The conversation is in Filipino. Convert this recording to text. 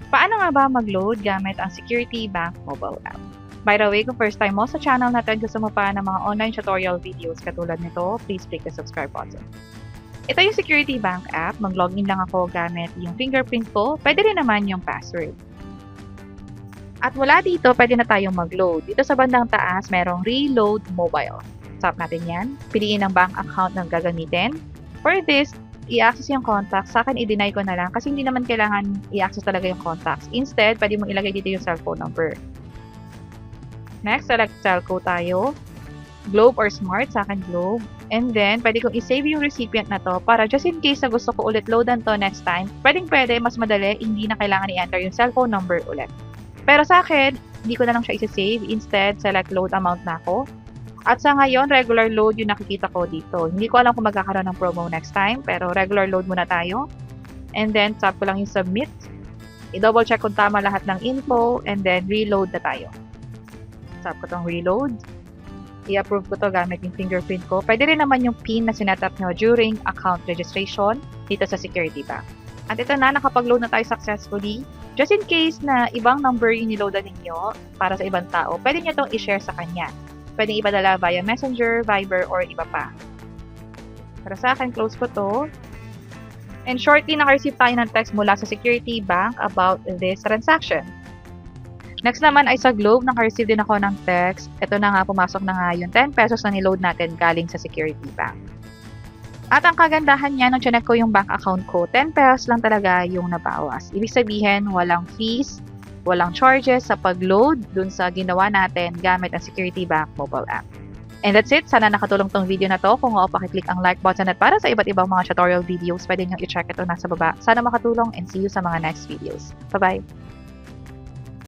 Paano nga ba mag-load gamit ang Security Bank mobile app? By the way, kung first time mo sa channel natin, gusto mo pa ng mga online tutorial videos katulad nito, please click the subscribe button. Ito yung Security Bank app. Mag-login lang ako gamit yung fingerprint ko. Pwede rin naman yung password. At mula dito, pwede na tayong mag-load. Dito sa bandang taas, merong Reload Mobile. Tap natin yan. Piliin ang bank account na gagamitin. For this, i-access yung contacts. Sa akin, i-deny ko na lang kasi hindi naman kailangan i-access talaga yung contacts. Instead, pwede mo ilagay dito yung cellphone number. Next, select telco tayo. Globe or Smart, sa akin Globe. And then, pwede kong i-save yung recipient na to para just in case na gusto ko ulit loadan to next time, pwede, mas madali, hindi na kailangan i-enter yung cellphone number ulit. Pero sa akin, hindi ko na lang siya i-save. Instead, select load amount na ako. At sa ngayon, regular load yung nakikita ko dito. Hindi ko alam kung magkakaroon ng promo next time, pero regular load muna tayo. And then, tap ko lang yung submit. I-double check kung tama lahat ng info, and then reload na tayo. Tap ko tong reload. I-approve ko to gamit yung fingerprint ko. Pwede rin naman yung PIN na sinetap nyo during account registration dito sa Security Bank. At ito na, nakapag-load na tayo successfully. Just in case na ibang number yung niloadan ninyo para sa ibang tao, pwede nyo itong i-share sa kanya. Pwede ipadala via Messenger, Viber, or iba pa. Para sa akin, close ko to. And shortly, naka-receive tayo ng text mula sa Security Bank about this transaction. Next naman ay sa Globe, naka-receive din ako ng text. Ito na nga, pumasok na nga yung 10 pesos na niload natin galing sa Security Bank. At ang kagandahan niya, nung chinek ko yung bank account ko, 10 pesos lang talaga yung nabawas. Ibig sabihin, walang fees, walang charges sa pag-load dun sa ginawa natin gamit ang Security Bank mobile app. And that's it. Sana nakatulong tong video na to. Kung oo, pakiclick ang like button at para sa iba't ibang mga tutorial videos, pwede nyo i-check ito nasa baba. Sana makatulong and see you sa mga next videos. Bye-bye!